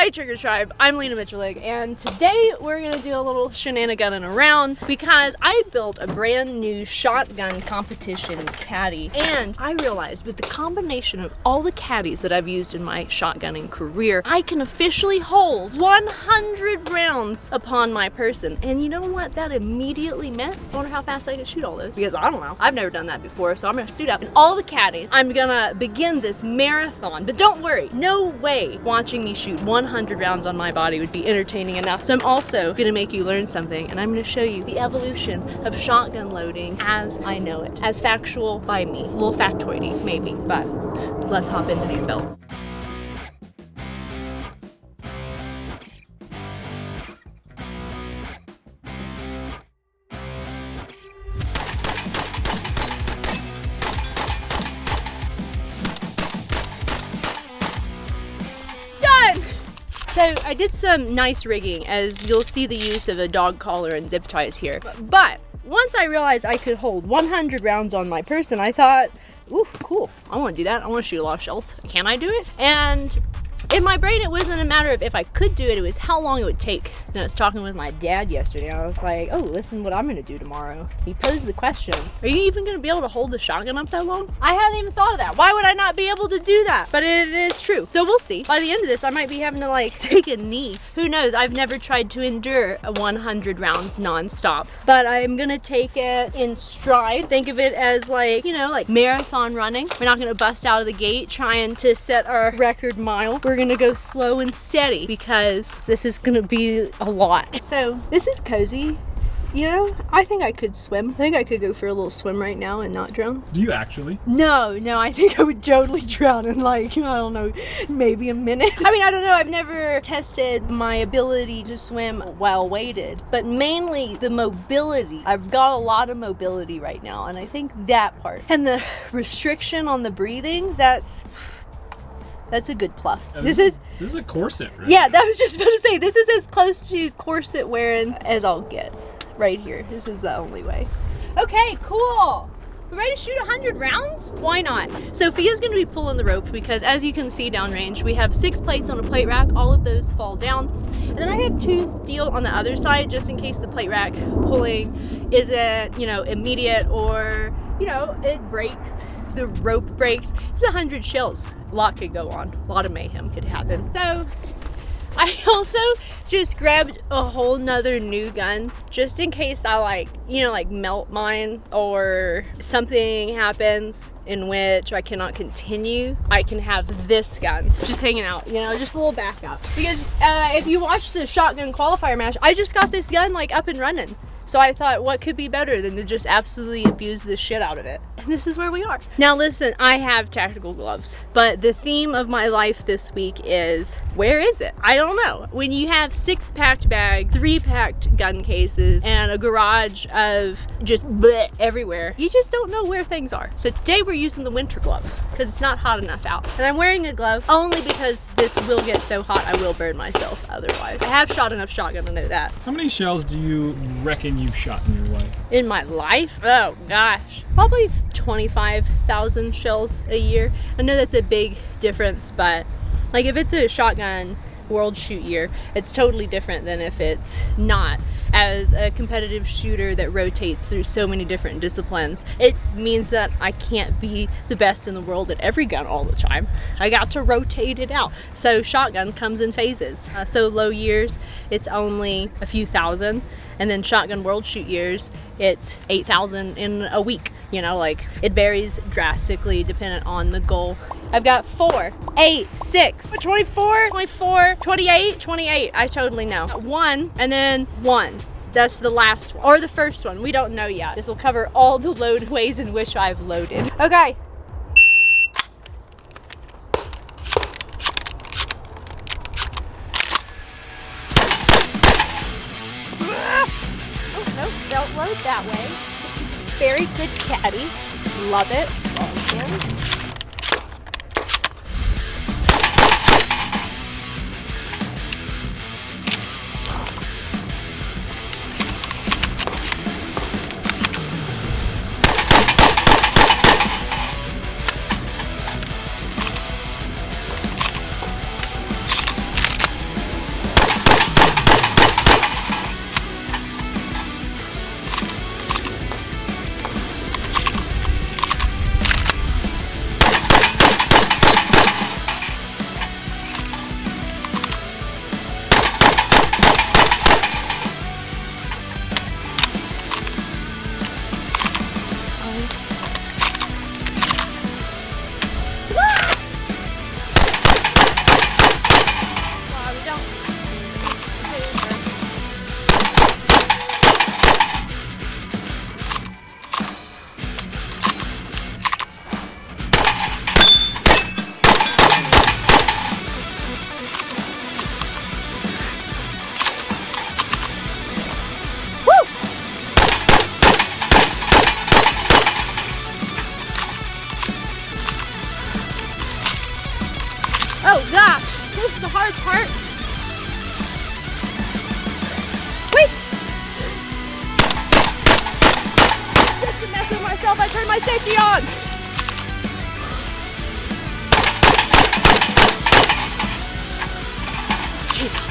Hi Trigger Tribe, I'm Lena Miculek, and today we're gonna do a little shenanigan around because I built a brand new shotgun competition caddy, and I realized with the combination of all the caddies that I've used in my shotgunning career, I can officially hold 100 rounds upon my person. And you know what that immediately meant? I wonder how fast I could shoot all those, because I don't know. I've never done that before, so I'm gonna suit up in all the caddies. I'm gonna begin this marathon, but don't worry, no way watching me shoot 100 rounds on my body would be entertaining enough. So I'm also gonna make you learn something, and I'm gonna show you the evolution of shotgun loading as I know it, as factual by me. A little factoidy, maybe, but let's hop into these belts. So I did some nice rigging, as you'll see the use of a dog collar and zip ties here. But once I realized I could hold 100 rounds on my person, I thought, ooh, cool, I want to do that. I want to shoot a lot of shells. Can I do it? And in my brain, it wasn't a matter of if I could do it, it was how long it would take. And I was talking with my dad yesterday, and I was like, oh, listen what I'm gonna do tomorrow. He posed the question, are you even gonna be able to hold the shotgun up that long? I hadn't even thought of that. Why would I not be able to do that? But it is true. So we'll see. By the end of this, I might be having to like take a knee. Who knows? I've never tried to endure a 100 rounds nonstop, but I'm gonna take it in stride. Think of it as like, you know, like marathon running. We're not gonna bust out of the gate trying to set our record mile. We're gonna go slow and steady because this is gonna be a lot. So this is cozy. You know, I think I could swim. I think I could go for a little swim right now and not drown. Do you actually? No, I think I would totally drown in like, I don't know, maybe a minute. I mean, I don't know, I've never tested my ability to swim while weighted, but mainly the mobility. I've got a lot of mobility right now, and I think that part. And the restriction on the breathing, that's a good plus. Yeah, this is a corset, right? Yeah, that was just about to say, this is as close to corset wearing as I'll get right here. This is the only way. Okay, cool. We ready to shoot 100 rounds? Why not? Sophia's gonna be pulling the rope because as you can see downrange, we have 6 plates on a plate rack. All of those fall down. And then I have 2 steel on the other side just in case the plate rack pulling isn't, you know, immediate or, you know, it breaks. The rope breaks. It's 100 shells. A lot could go on. A lot of mayhem could happen. So I also just grabbed a whole nother new gun just in case I like melt mine or something happens in which I cannot continue. I can have this gun just hanging out, you know, just a little backup. Because if you watch the shotgun qualifier match, I just got this gun like up and running. So I thought, what could be better than to just absolutely abuse the shit out of it? And this is where we are. Now listen, I have tactical gloves, but the theme of my life this week is, where is it? I don't know. When you have 6 packed bags, 3 packed gun cases, and a garage of just bleh everywhere, you just don't know where things are. So today we're using the winter glove because it's not hot enough out. And I'm wearing a glove only because this will get so hot I will burn myself otherwise. I have shot enough shotgun to know that. How many shells do you reckon you've shot in your life? In my life? Oh gosh, probably 25,000 shells a year. I know that's a big difference, but like if it's a shotgun world shoot year, it's totally different than if it's not. As a competitive shooter that rotates through so many different disciplines, it means that I can't be the best in the world at every gun all the time. I got to rotate it out. So shotgun comes in phases. So low years, it's only a few thousand. And then shotgun world shoot years, it's 8,000 in a week. You know, like it varies drastically dependent on the goal. I've got 4, 8, 6, 24, 24, 28, I totally know. 1, and then 1. That's the last one, or the first one, we don't know yet. This will cover all the load ways in which I've loaded. Okay. Oh, no, don't load that way. This is a very good caddy. Love it. Strong in. Oh gosh, this is the hard part. Wait! Just to mess with myself, I turned my safety on. Jesus.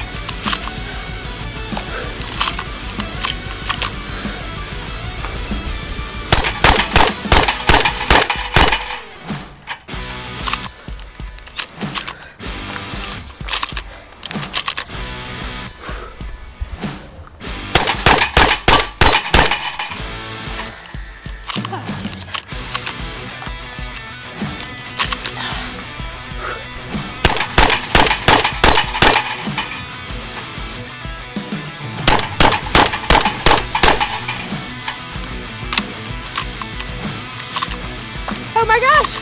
Oh my gosh!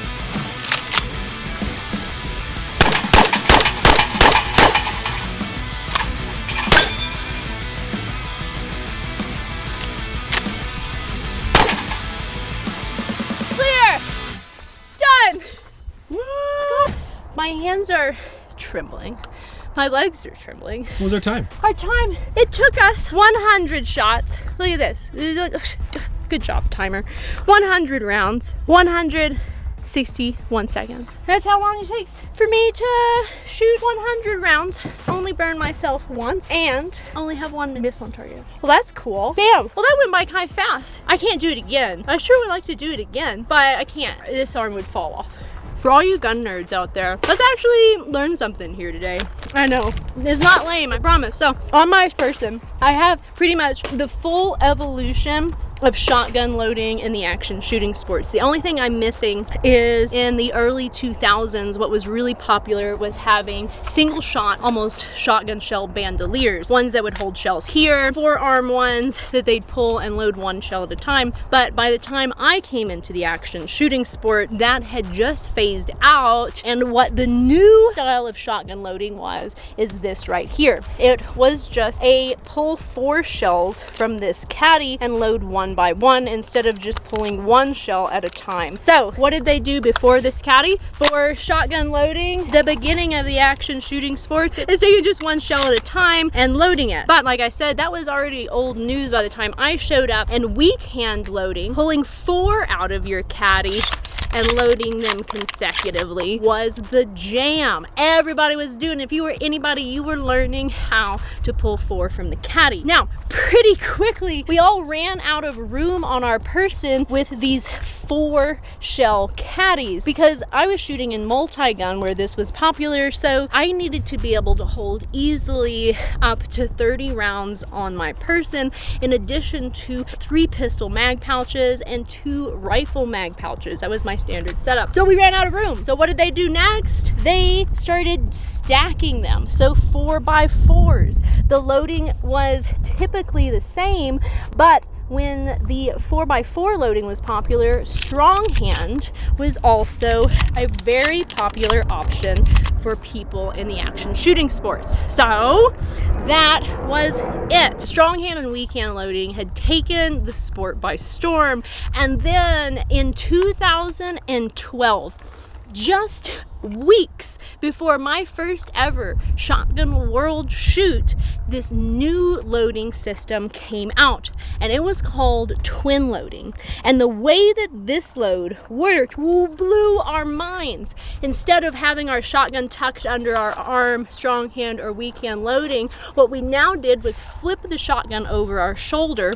Clear! Done! Woo! My hands are trembling. My legs are trembling. What was our time? Our time, it took us 100 shots. Look at this. Good job, timer. 100 rounds, 161 seconds. That's how long it takes for me to shoot 100 rounds. Only burn myself once and only have one miss on target. Well, that's cool. Bam. Well, that went by kind of fast. I can't do it again. I sure would like to do it again, but I can't. This arm would fall off. For all you gun nerds out there, let's actually learn something here today. I know, it's not lame, I promise. So, on my person, I have pretty much the full evolution of shotgun loading in the action shooting sports. The only thing I'm missing is in the early 2000s, what was really popular was having single shot, almost shotgun shell bandoliers, ones that would hold shells here, forearm ones that they'd pull and load one shell at a time. But by the time I came into the action shooting sport, that had just phased out, and what the new style of shotgun loading was is this right here. It was just a pull 4 shells from this caddy and load one by one instead of just pulling one shell at a time. So what did they do before this caddy? For shotgun loading, the beginning of the action shooting sports is taking just one shell at a time and loading it. But like I said, that was already old news by the time I showed up, and weak hand loading, pulling 4 out of your caddy and loading them consecutively was the jam. Everybody was doing it. If you were anybody, you were learning how to pull 4 from the caddy. Now, pretty quickly, we all ran out of room on our person with these 4 shell caddies because I was shooting in multi-gun where this was popular, so I needed to be able to hold easily up to 30 rounds on my person, in addition to 3 pistol mag pouches and 2 rifle mag pouches. That was my standard setup. So we ran out of room. So what did they do next? They started stacking them. So 4x4s. The loading was typically the same, but when the 4x4 loading was popular, strong hand was also a very popular option for people in the action shooting sports. So that was it. Strong hand and weak hand loading had taken the sport by storm. And then in 2012, just weeks before my first ever shotgun world shoot, this new loading system came out, and it was called twin loading. And the way that this load worked blew our minds. Instead of having our shotgun tucked under our arm, strong hand or weak hand loading, what we now did was flip the shotgun over our shoulder,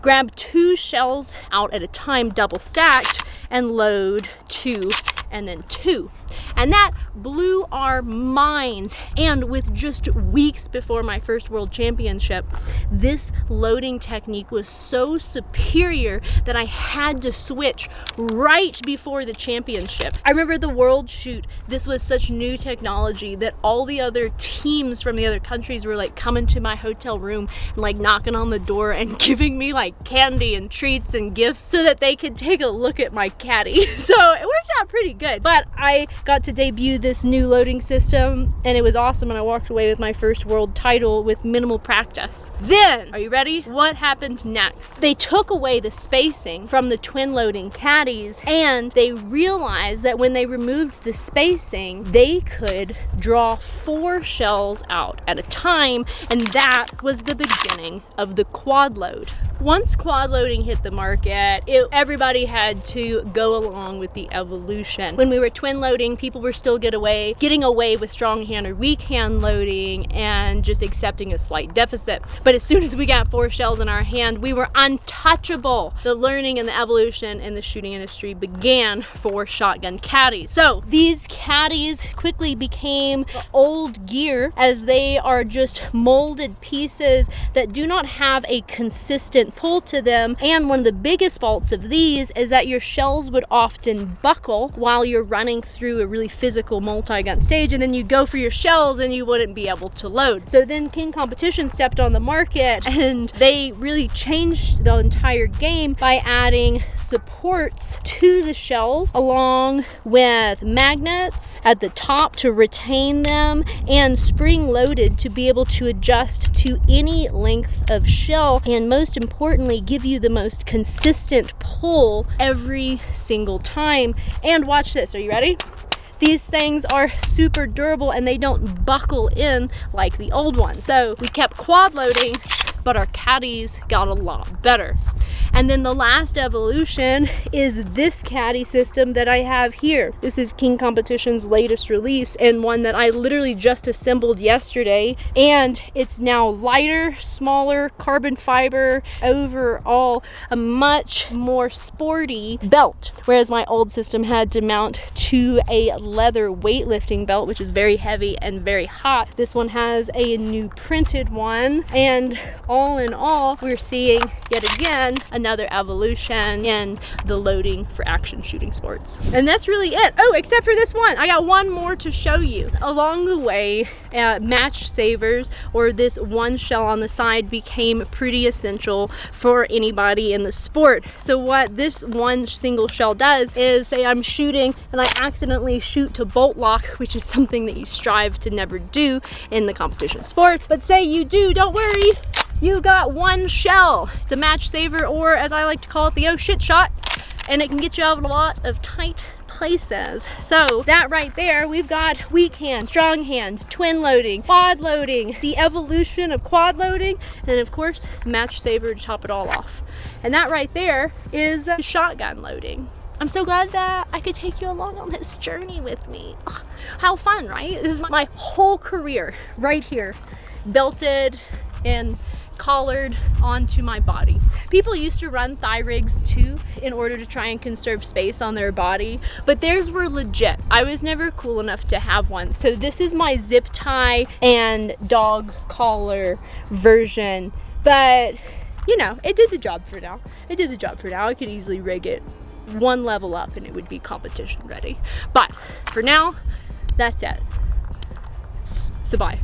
grab 2 shells out at a time, double stacked, and load 2 and then 2. And that blew our minds. And with just weeks before my first world championship, this loading technique was so superior that I had to switch right before the championship. I remember the world shoot, this was such new technology that all the other teams from the other countries were like coming to my hotel room and like knocking on the door and giving me like candy and treats and gifts so that they could take a look at my caddy. So it worked out pretty good. good. But I got to debut this new loading system and it was awesome, and I walked away with my first world title with minimal practice. Then, are you ready? What happened next? They took away the spacing from the twin loading caddies, and they realized that when they removed the spacing, they could draw 4 shells out at a time, and that was the beginning of the quad load. Once quad loading hit the market, everybody had to go along with the evolution. When we were twin loading, people were still getting away with strong hand or weak hand loading and just accepting a slight deficit. But as soon as we got 4 shells in our hand, we were untouchable. The learning and the evolution in the shooting industry began for shotgun caddies. So these caddies quickly became old gear, as they are just molded pieces that do not have a consistent pull to them. And one of the biggest faults of these is that your shells would often buckle while you're running through a really physical multi-gun stage, and then you go for your shells and you wouldn't be able to load. So then King Competition stepped on the market and they really changed the entire game by adding supports to the shells along with magnets at the top to retain them, and spring loaded to be able to adjust to any length of shell, and most importantly give you the most consistent pull every single time. And watch this, are you ready? These things are super durable and they don't buckle in like the old ones. So we kept quad loading, but our caddies got a lot better. And then the last evolution is this caddy system that I have here. This is King Competition's latest release, and one that I literally just assembled yesterday. And it's now lighter, smaller, carbon fiber, overall a much more sporty belt. Whereas my old system had to mount to a leather weightlifting belt, which is very heavy and very hot. This one has a new printed one, and all in all, we're seeing yet again another evolution in the loading for action shooting sports. And that's really it. Oh, except for this one. I got one more to show you. Along the way, match savers, or this one shell on the side, became pretty essential for anybody in the sport. So what this one single shell does is, say I'm shooting and I accidentally shoot to bolt lock, which is something that you strive to never do in the competition sports. But say you do, don't worry. You got one shell. It's a match saver, or as I like to call it, the oh shit shot, and it can get you out of a lot of tight places. So that right there, we've got weak hand, strong hand, twin loading, quad loading, the evolution of quad loading, and of course match saver to top it all off. And that right there is shotgun loading. I'm so glad that I could take you along on this journey with me. Ugh, how fun, right? This is my whole career right here, belted and collared onto my body. People used to run thigh rigs too in order to try and conserve space on their body, but theirs were legit. I was never cool enough to have one. So this is my zip tie and dog collar version, but you know, it did the job for now. It did the job for now. I could easily rig it one level up and it would be competition ready. But for now, that's it. So bye.